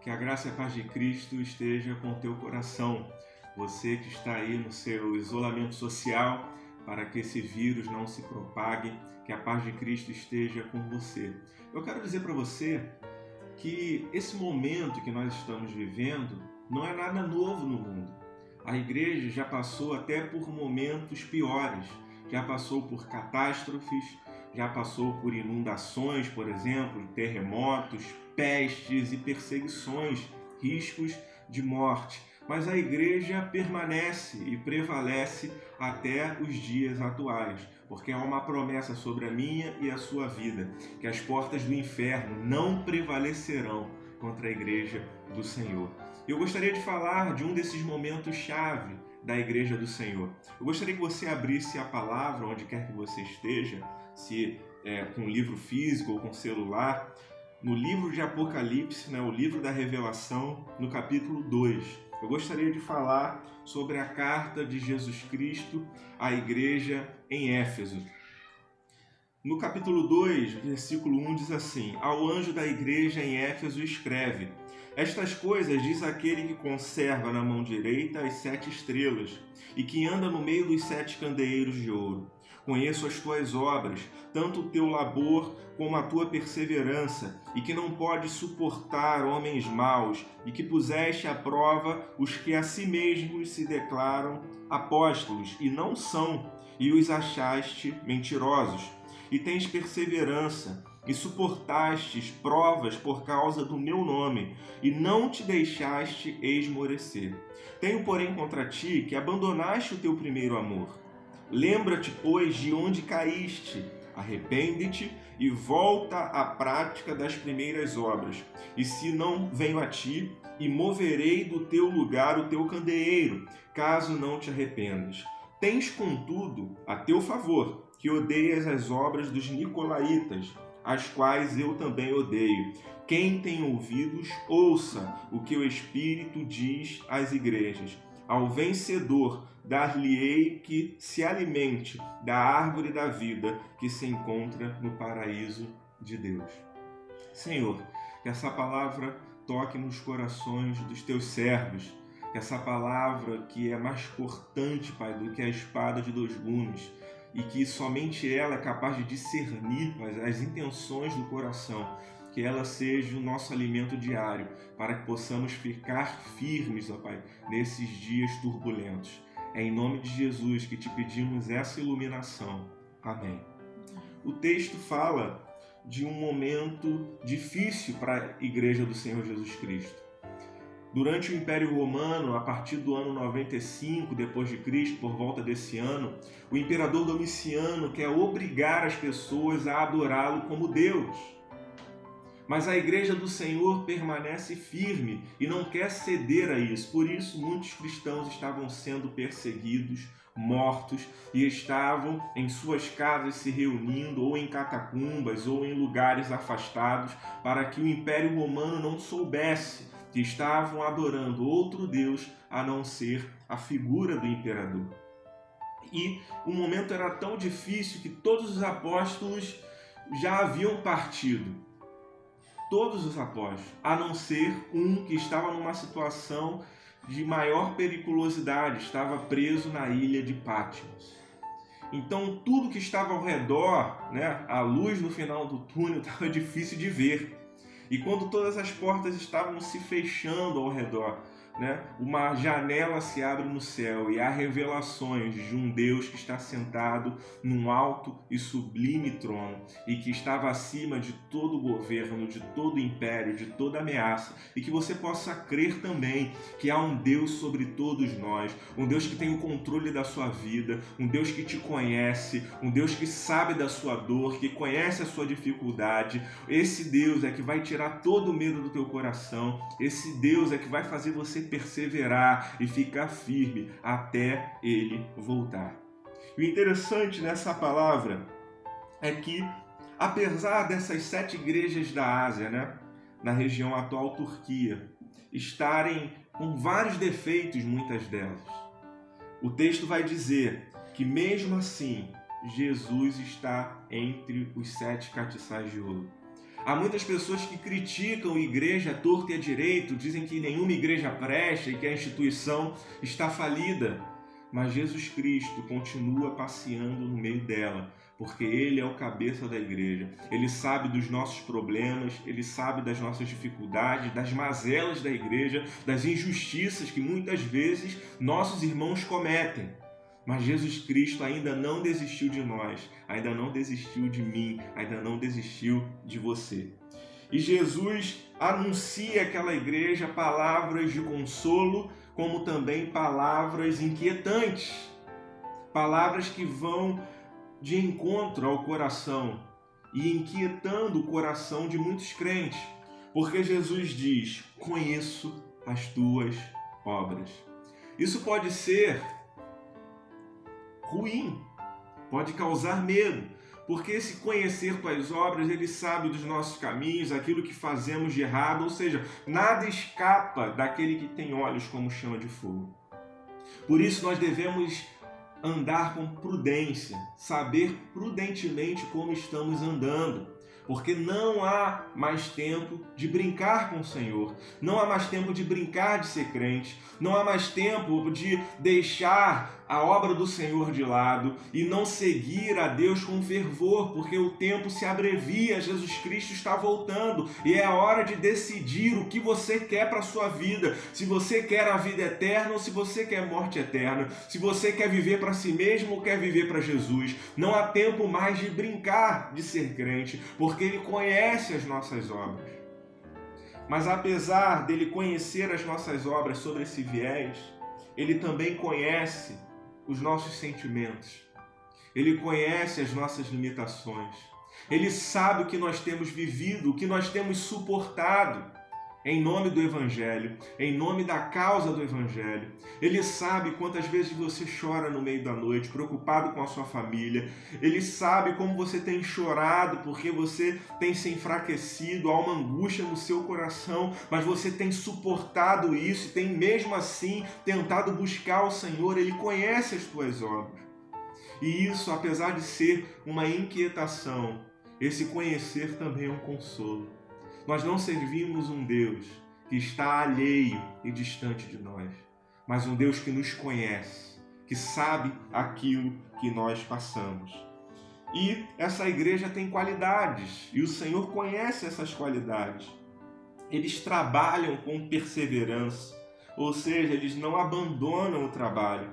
Que a graça e a paz de Cristo esteja com o teu coração. Você que está aí no seu isolamento social, para que esse vírus não se propague, que a paz de Cristo esteja com você. Eu quero dizer para você que esse momento que nós estamos vivendo não é nada novo no mundo. A igreja já passou até por momentos piores, já passou por catástrofes, já passou por inundações, por exemplo, terremotos, pestes e perseguições, riscos de morte. Mas a igreja permanece e prevalece até os dias atuais, porque há uma promessa sobre a minha e a sua vida, que as portas do inferno não prevalecerão contra a igreja do Senhor. Eu gostaria de falar de um desses momentos-chave da igreja do Senhor. Eu gostaria que você abrisse a palavra onde quer que você esteja, se com um livro físico ou com celular, no livro de Apocalipse, o livro da Revelação, no capítulo 2. Eu gostaria de falar sobre a carta de Jesus Cristo à igreja em Éfeso. No capítulo 2, versículo 1 diz assim: Ao anjo da igreja em Éfeso escreve: Estas coisas diz aquele que conserva na mão direita as 7 estrelas e que anda no meio dos 7 candeeiros de ouro. Conheço as tuas obras, tanto o teu labor como a tua perseverança, e que não podes suportar homens maus, e que puseste à prova os que a si mesmos se declaram apóstolos, e não são, e os achaste mentirosos. E tens perseverança, e suportastes provas por causa do meu nome, e não te deixaste esmorecer. Tenho, porém, contra ti que abandonaste o teu primeiro amor. Lembra-te, pois, de onde caíste, arrepende-te e volta à prática das primeiras obras. E se não venho a ti, e moverei do teu lugar o teu candeeiro, caso não te arrependas. Tens, contudo, a teu favor, que odeias as obras dos nicolaítas, as quais eu também odeio. Quem tem ouvidos, ouça o que o Espírito diz às igrejas. Ao vencedor, dar-lhe-ei que se alimente da árvore da vida que se encontra no paraíso de Deus. Senhor, que essa palavra toque nos corações dos teus servos, que essa palavra que é mais cortante, Pai, do que a espada de 2 gumes, e que somente ela é capaz de discernir, Pai, as intenções do coração, que ela seja o nosso alimento diário, para que possamos ficar firmes, ó Pai, nesses dias turbulentos. É em nome de Jesus que te pedimos essa iluminação. Amém. O texto fala de um momento difícil para a igreja do Senhor Jesus Cristo. Durante o Império Romano, a partir do ano 95 depois de Cristo, por volta desse ano, o imperador Domiciano quer obrigar as pessoas a adorá-lo como Deus. Mas a igreja do Senhor permanece firme e não quer ceder a isso. Por isso, muitos cristãos estavam sendo perseguidos, mortos, e estavam em suas casas se reunindo, ou em catacumbas, ou em lugares afastados, para que o Império Romano não soubesse que estavam adorando outro Deus a não ser a figura do imperador. E o momento era tão difícil que todos os apóstolos já haviam partido. Todos os apóstolos, a não ser um que estava numa situação de maior periculosidade, estava preso na ilha de Patmos. Então tudo que estava ao redor, a luz no final do túnel estava difícil de ver. E quando todas as portas estavam se fechando ao redor, uma janela se abre no céu e há revelações de um Deus que está sentado num alto e sublime trono e que estava acima de todo governo, de todo império, de toda ameaça, e que você possa crer também que há um Deus sobre todos nós, um Deus que tem o controle da sua vida, um Deus que te conhece, um Deus que sabe da sua dor, que conhece a sua dificuldade. Esse Deus é que vai tirar todo o medo do teu coração, esse Deus é que vai fazer você perseverar e ficar firme até ele voltar. E o interessante nessa palavra é que, apesar dessas 7 igrejas da Ásia, na região atual Turquia, estarem com vários defeitos, muitas delas, o texto vai dizer que mesmo assim Jesus está entre os 7 castiçais de ouro. Há muitas pessoas que criticam a igreja à torta e à direito, dizem que nenhuma igreja presta e que a instituição está falida. Mas Jesus Cristo continua passeando no meio dela, porque Ele é o cabeça da igreja. Ele sabe dos nossos problemas, Ele sabe das nossas dificuldades, das mazelas da igreja, das injustiças que muitas vezes nossos irmãos cometem. Mas Jesus Cristo ainda não desistiu de nós, ainda não desistiu de mim, ainda não desistiu de você. E Jesus anuncia àquela igreja palavras de consolo, como também palavras inquietantes, palavras que vão de encontro ao coração e inquietando o coração de muitos crentes, porque Jesus diz: conheço as tuas obras. Isso pode ser ruim, pode causar medo, porque esse conhecer tuas obras, Ele sabe dos nossos caminhos, aquilo que fazemos de errado, ou seja, nada escapa daquele que tem olhos como chama de fogo. Por isso nós devemos andar com prudência, saber prudentemente como estamos andando, porque não há mais tempo de brincar com o Senhor, não há mais tempo de brincar de ser crente, não há mais tempo de deixar a obra do Senhor de lado e não seguir a Deus com fervor, porque o tempo se abrevia, Jesus Cristo está voltando e é a hora de decidir o que você quer para a sua vida, se você quer a vida eterna ou se você quer a morte eterna, se você quer viver para si mesmo ou quer viver para Jesus. Não há tempo mais de brincar de ser crente, porque Ele conhece as nossas obras. Mas apesar dele conhecer as nossas obras sobre esse viés, Ele também conhece os nossos sentimentos. Ele conhece as nossas limitações. Ele sabe o que nós temos vivido, o que nós temos suportado em nome do Evangelho, em nome da causa do Evangelho. Ele sabe quantas vezes você chora no meio da noite, preocupado com a sua família. Ele sabe como você tem chorado porque você tem se enfraquecido, há uma angústia no seu coração, mas você tem suportado isso e tem mesmo assim tentado buscar o Senhor. Ele conhece as tuas obras. E isso, apesar de ser uma inquietação, esse conhecer também é um consolo. Nós não servimos um Deus que está alheio e distante de nós, mas um Deus que nos conhece, que sabe aquilo que nós passamos. E essa igreja tem qualidades, e o Senhor conhece essas qualidades. Eles trabalham com perseverança, ou seja, eles não abandonam o trabalho.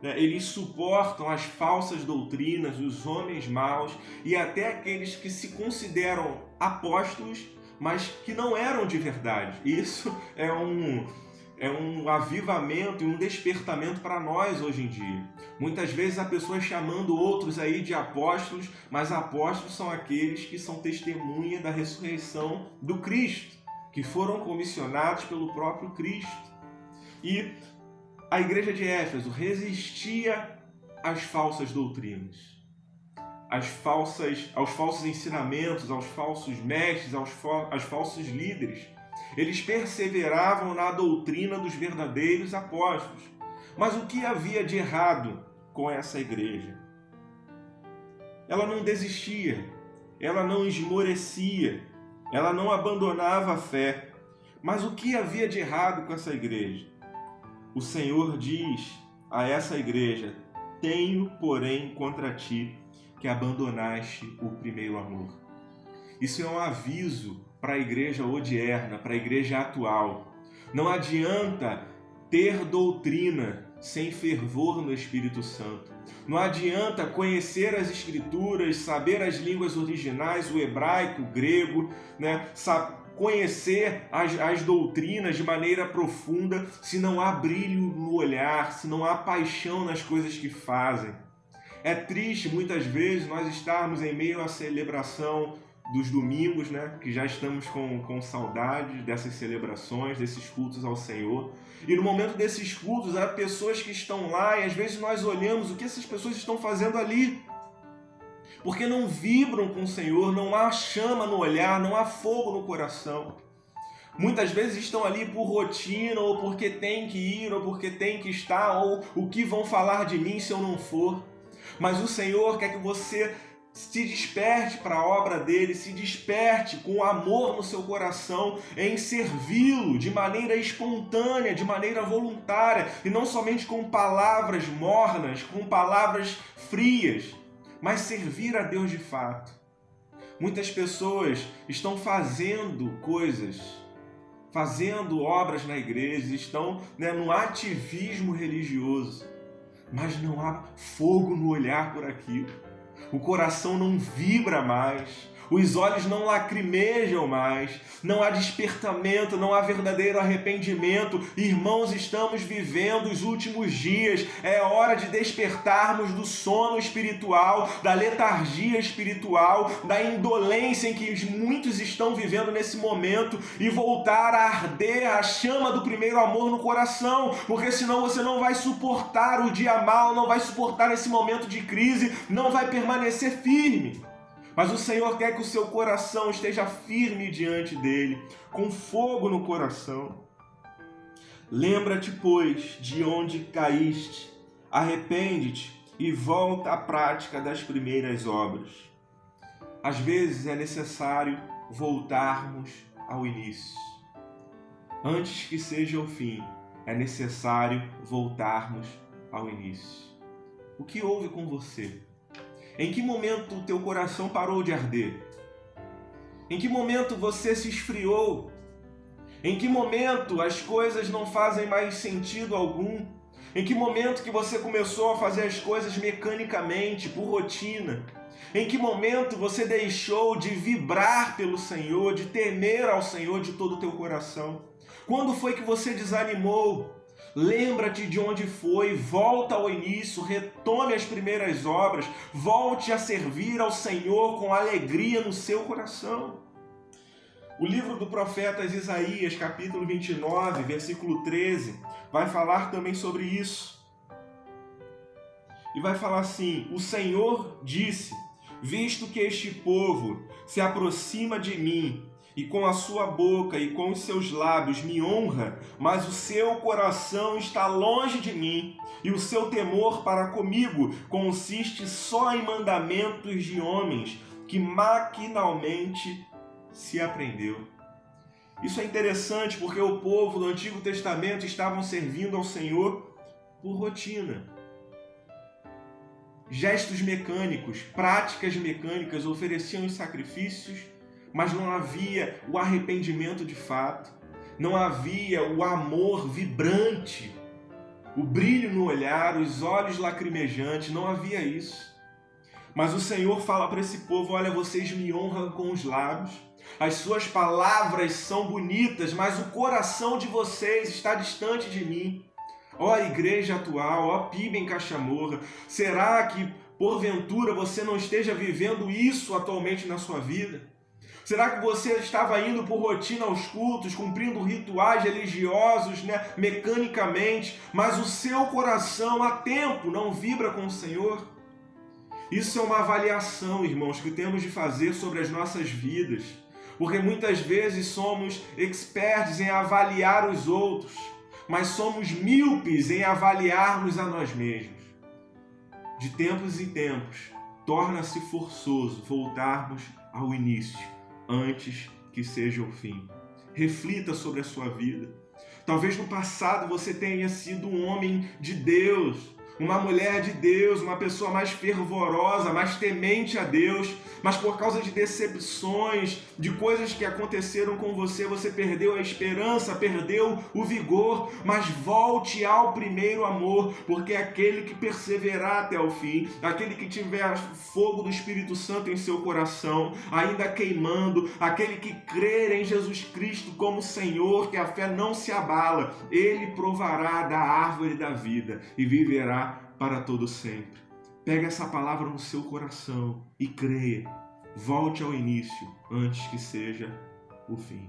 Eles suportam as falsas doutrinas, os homens maus e até aqueles que se consideram apóstolos, mas que não eram de verdade. Isso é um avivamento e um despertamento para nós hoje em dia. Muitas vezes há pessoas chamando outros aí de apóstolos, mas apóstolos são aqueles que são testemunha da ressurreição do Cristo, que foram comissionados pelo próprio Cristo. E a igreja de Éfeso resistia às falsas doutrinas, aos falsos ensinamentos, aos falsos mestres, aos falsos líderes. Eles perseveravam na doutrina dos verdadeiros apóstolos. Mas o que havia de errado com essa igreja? Ela não desistia, ela não esmorecia, ela não abandonava a fé. Mas o que havia de errado com essa igreja? O Senhor diz a essa igreja: tenho, porém, contra ti que abandonaste o primeiro amor. Isso é um aviso para a igreja odierna, para a igreja atual. Não adianta ter doutrina sem fervor no Espírito Santo. Não adianta conhecer as Escrituras, saber as línguas originais, o hebraico, o grego, conhecer as doutrinas de maneira profunda, se não há brilho no olhar, se não há paixão nas coisas que fazem. É triste muitas vezes nós estarmos em meio à celebração dos domingos, que já estamos com saudade dessas celebrações, desses cultos ao Senhor. E no momento desses cultos há pessoas que estão lá e às vezes nós olhamos o que essas pessoas estão fazendo ali. Porque não vibram com o Senhor, não há chama no olhar, não há fogo no coração. Muitas vezes estão ali por rotina, ou porque tem que ir, ou porque tem que estar, ou o que vão falar de mim se eu não for. Mas o Senhor quer que você Se desperte para a obra dele, se desperte com amor no seu coração em servi-lo de maneira espontânea, de maneira voluntária, e não somente com palavras mornas, com palavras frias, mas servir a Deus de fato. Muitas pessoas estão fazendo coisas, fazendo obras na igreja, estão no ativismo religioso, mas não há fogo no olhar por aquilo. O coração não vibra mais, os olhos não lacrimejam mais, não há despertamento, não há verdadeiro arrependimento. Irmãos, estamos vivendo os últimos dias, é hora de despertarmos do sono espiritual, da letargia espiritual, da indolência em que muitos estão vivendo nesse momento e voltar a arder a chama do primeiro amor no coração, porque senão você não vai suportar o dia mal, não vai suportar esse momento de crise, não vai permanecer firme. Mas o Senhor quer que o seu coração esteja firme diante dele, com fogo no coração. Lembra-te, pois, de onde caíste, arrepende-te e volta à prática das primeiras obras. Às vezes é necessário voltarmos ao início. Antes que seja o fim, é necessário voltarmos ao início. O que houve com você? Em que momento o teu coração parou de arder? Em que momento você se esfriou? Em que momento as coisas não fazem mais sentido algum? Em que momento que você começou a fazer as coisas mecanicamente, por rotina? Em que momento você deixou de vibrar pelo Senhor, de temer ao Senhor de todo o teu coração? Quando foi que você desanimou? Lembra-te de onde foi, volta ao início, retome as primeiras obras, volte a servir ao Senhor com alegria no seu coração. O livro do profeta Isaías, capítulo 29, versículo 13, vai falar também sobre isso. E vai falar assim: o Senhor disse, visto que este povo se aproxima de mim, e com a sua boca e com os seus lábios me honra, mas o seu coração está longe de mim, e o seu temor para comigo consiste só em mandamentos de homens, que maquinalmente se aprendeu. Isso é interessante porque o povo do Antigo Testamento estavam servindo ao Senhor por rotina. Gestos mecânicos, práticas mecânicas ofereciam os sacrifícios, mas não havia o arrependimento de fato, não havia o amor vibrante, o brilho no olhar, os olhos lacrimejantes, não havia isso. Mas o Senhor fala para esse povo: olha, vocês me honram com os lábios, as suas palavras são bonitas, mas o coração de vocês está distante de mim. Ó igreja atual, ó PIB em Cachamorra, será que porventura você não esteja vivendo isso atualmente na sua vida? Será que você estava indo por rotina aos cultos, cumprindo rituais religiosos, mecanicamente, mas o seu coração há tempo não vibra com o Senhor? Isso é uma avaliação, irmãos, que temos de fazer sobre as nossas vidas, porque muitas vezes somos experts em avaliar os outros, mas somos míopes em avaliarmos a nós mesmos. De tempos em tempos, torna-se forçoso voltarmos ao início, antes que seja o fim. Reflita sobre a sua vida. Talvez no passado você tenha sido um homem de Deus, uma mulher de Deus, uma pessoa mais fervorosa, mais temente a Deus, mas por causa de decepções, de coisas que aconteceram com você, você perdeu a esperança, perdeu o vigor. Mas volte ao primeiro amor, porque aquele que perseverar até o fim, aquele que tiver fogo do Espírito Santo em seu coração, ainda queimando, aquele que crer em Jesus Cristo como Senhor, que a fé não se abala, ele provará da árvore da vida e viverá para todo sempre. Pega essa palavra no seu coração e creia. Volte ao início antes que seja o fim.